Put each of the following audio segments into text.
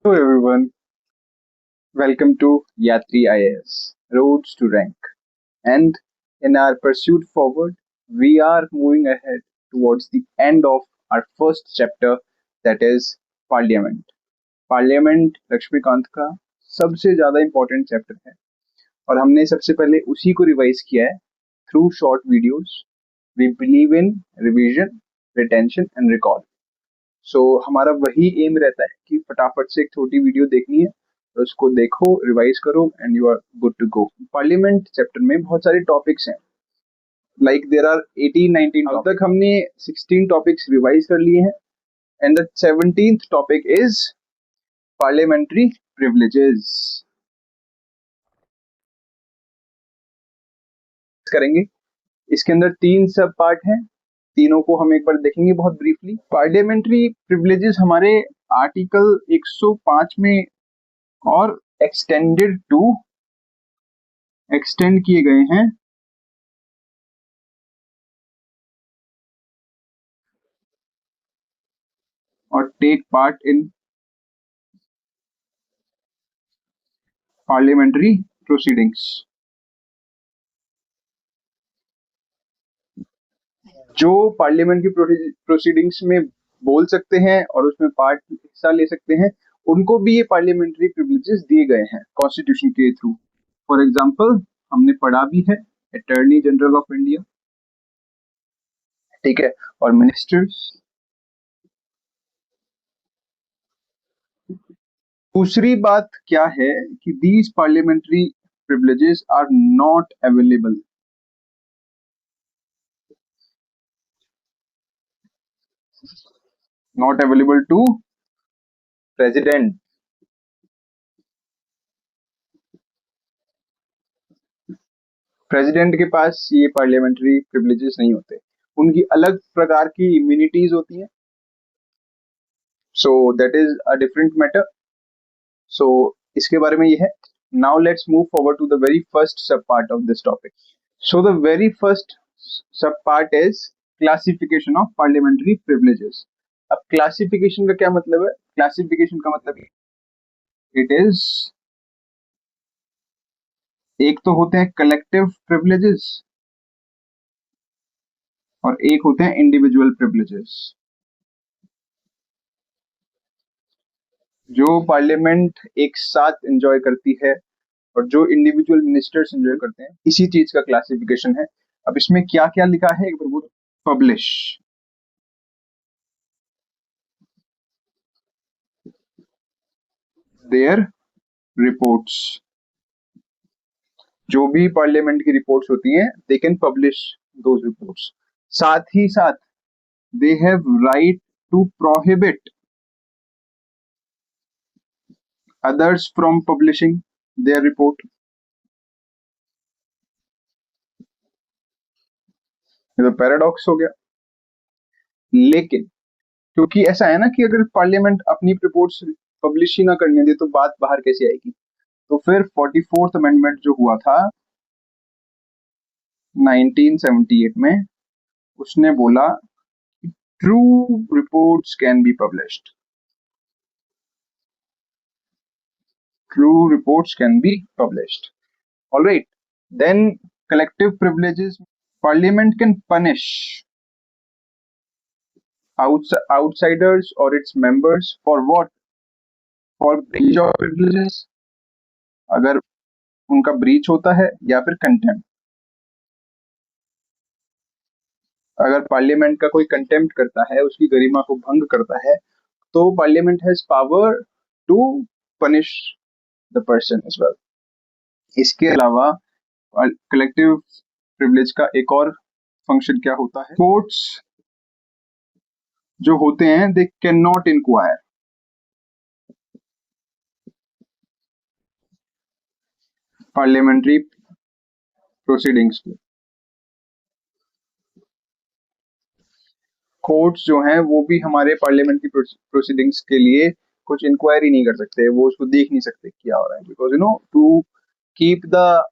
Hello everyone, welcome to Yatri IAS, Roads to Rank. And in our pursuit forward, we are moving ahead towards the end of our first chapter, that is Parliament. Parliament Laxmikanth का सबसे ज्यादा important chapter है और हमने सबसे पहले उसी को रिवाइज किया है through short videos. We believe in revision, retention and recall. So हमारा वही एम रहता है कि फटाफट से एक छोटी वीडियो देखनी है और उसको देखो, रिवाइज करो and you are good to go. Parliament chapter में बहुत सारे टॉपिक्स हैं, लाइक देयर आर 18-19. अब तक हमने 16 टॉपिक्स रिवाइज कर लिए हैं and the 17th topic is parliamentary privileges. करेंगे. इसके अंदर 3 सब पार्ट हैं, तीनों को हम एक बार देखेंगे बहुत ब्रीफली. पार्लियामेंट्री प्रिविलेजेस हमारे आर्टिकल 105 में और एक्सटेंड किए गए हैं और take part in parliamentary proceedings. जो पार्लियामेंट की प्रोसीडिंग्स में बोल सकते हैं और उसमें पार्ट हिस्सा ले सकते हैं, उनको भी ये पार्लियामेंट्री प्रिविलेजेस दिए गए हैं कॉन्स्टिट्यूशन के थ्रू. फॉर एग्जांपल हमने पढ़ा भी है अटॉर्नी जनरल ऑफ इंडिया, ठीक है, और मिनिस्टर्स. दूसरी बात क्या है कि these parliamentary privileges are not available. Not available to president. President के पास ये पार्लियामेंट्री प्रिविलेजेस नहीं होते, उनकी अलग प्रकार की इम्यूनिटीज होती हैं. So that is a different matter. So इसके बारे में ये है. Now let's move forward to the very first sub part of this topic. So the very first sub part is classification of parliamentary privileges. अब classification का क्या मतलब है? क्लासिफिकेशन का मतलब इट इज, एक तो होते हैं कलेक्टिव प्रिविलेजेस और एक होते हैं इंडिविजुअल प्रिविलेजेस. जो पार्लियामेंट एक साथ एंजॉय करती है और जो इंडिविजुअल मिनिस्टर्स एंजॉय करते हैं, इसी चीज का क्लासिफिकेशन है. अब इसमें क्या क्या लिखा है एक बार वो पब्लिश. There reports. जो भी पार्लियामेंट की रिपोर्ट्स होती हैं, they can publish those reports. साथ ही साथ they have right to prohibit others from publishing their report. ये तो पैराडॉक्स हो गया. लेकिन क्योंकि ऐसा है ना कि अगर पार्लियामेंट अपनी रिपोर्ट्स पब्लिश ही ना करने दे तो बात बाहर कैसे आएगी. तो फिर 44th अमेंडमेंट जो हुआ था 1978 में, उसने बोला true reports can be published. True reports can be published. All right. Then collective privileges. Parliament can punish outsiders or its members for what? For breach of privileges. अगर उनका ब्रीच होता है या फिर कंटेम्प्ट. अगर पार्लियामेंट का कोई contempt करता है, उसकी गरिमा को भंग करता है, तो parliament has power to punish the person as well. इसके अलावा कलेक्टिव प्रिविलेज का एक और फंक्शन क्या होता है? कोर्ट्स जो होते हैं they can not inquire. Parliamentary proceedings पे कोर्ट्स जो हैं वो भी हमारे पार्लियामेंट्री प्रोसीडिंग्स के लिए कुछ इंक्वायरी नहीं कर सकते, वो उसको देख नहीं सकते क्या हो रहा है, because you know to keep the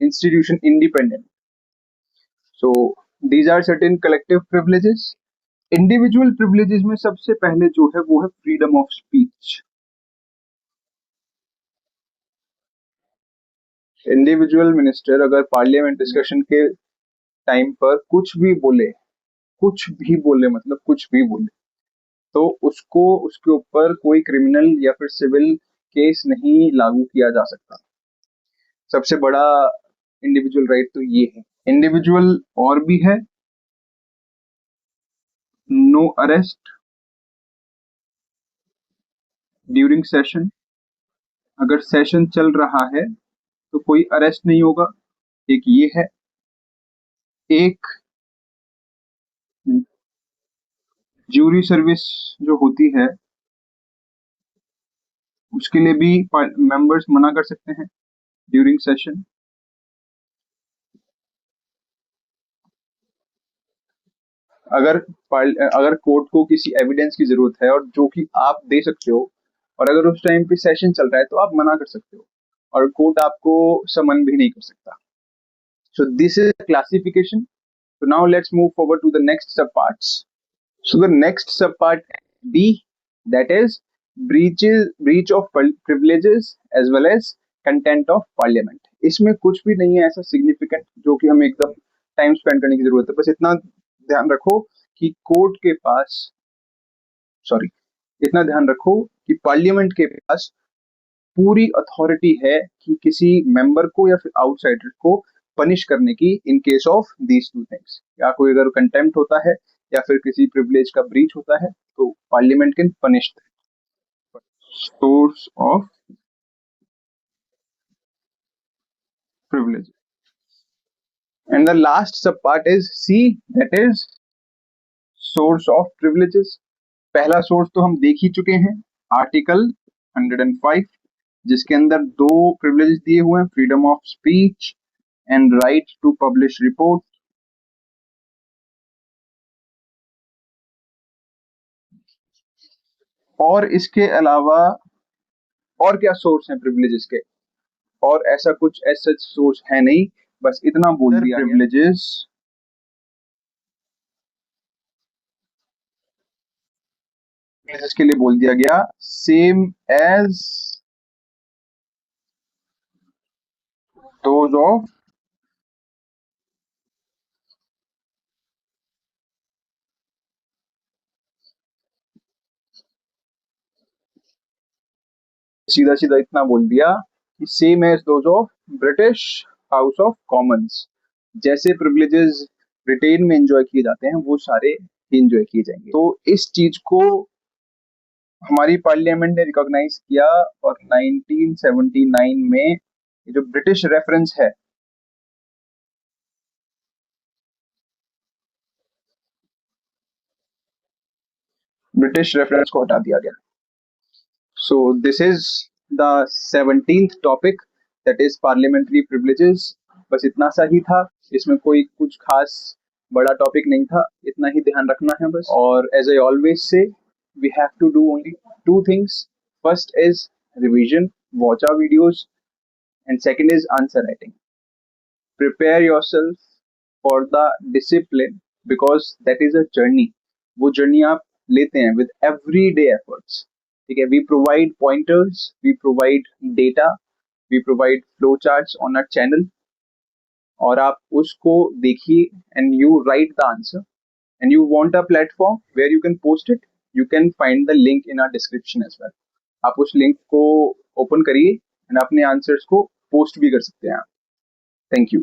institution independent. So these are certain collective privileges. Individual privileges में सबसे पहले जो है वो है freedom of speech. Individual minister अगर पार्लियामेंट डिस्कशन के टाइम पर कुछ भी बोले मतलब कुछ भी बोले, तो उसको उसके ऊपर कोई क्रिमिनल या फिर सिविल केस नहीं लागू किया जा सकता। सबसे बड़ा इंडिविजुअल राइट तो ये है। इंडिविजुअल और भी है, नो अरेस्ट ड्यूरिंग सेशन। अगर सेशन चल रहा है तो कोई अरेस्ट नहीं होगा, एक ये है। एक ज्यूरी सर्विस जो होती है उसके लिए भी मेंबर्स मना कर सकते हैं ड्यूरिंग सेशन। अगर अगर कोर्ट को किसी एविडेंस की जरूरत है और जो कि आप दे सकते हो, और अगर उस टाइम पे सेशन चल रहा है तो आप मना कर सकते हो और कोर्ट आपको समन भी नहीं कर सकता। So this is classification. So now let's move forward to the next subparts. So the next subpart B, that is breach of privileges as well as content of parliament. इसमें कुछ भी नहीं है ऐसा सिग्निफिकेंट जो कि हमें एकदम टाइम स्पेंड करने की जरूरत है। बस इतना ध्यान रखो कि कोर्ट के पास सॉरी इतना ध्यान रखो कि पार्लियामेंट के पास पूरी अथॉरिटी है कि किसी मेंबर को या फिर आउटसाइडर को पनिश करने की in case of these two things. या कोई अगर कंटेम्प्ट होता है या फिर किसी प्रिविलेज का ब्रीच होता है तो parliament can punish source of privilege. And the last sub part is C, that is source of privileges. पहला सोर्स तो हम देख ही चुके हैं, आर्टिकल 105, जिसके अंदर दो प्रिविलेज दिए हुए हैं, freedom of speech and right to publish report. और इसके अलावा और क्या सोर्स हैं प्रिविलेजेस के? और ऐसा कुछ ऐसा सोर्स है नहीं, बस इतना बोल दिया प्रिविलेजेस के लिए बोल दिया गया सेम एज दोज ऑफ सीधा सीधा इतना बोल दिया कि same as those of British House of Commons. जैसे प्रिविलेजेस ब्रिटेन में एंजॉय किए जाते हैं वो सारे एंजॉय किए जाएंगे। तो इस चीज को हमारी पार्लियामेंट ने रिकॉग्नाइज किया और 1979 में जो ब्रिटिश रेफरेंस है ब्रिटिश रेफरेंस को हटा दिया गया। So this is the 17th topic, that is parliamentary privileges. बस इतना सा ही था, इसमें कोई कुछ खास बड़ा टॉपिक नहीं था, इतना ही ध्यान रखना है बस। और as I always say we have to do only two things. First is revision, watch our videos, and second is answer writing. Prepare yourself for the discipline because that is a journey. वो journey आप लेते हैं with every day efforts. ठीक है, we provide pointers, we provide data, we provide flow charts on our channel, और आप उसको देखिए and you write the answer and you want a platform where you can post it, you can find the link in our description as well. आप उस link को open करिए and अपने answers को पोस्ट भी कर सकते हैं। Thank you.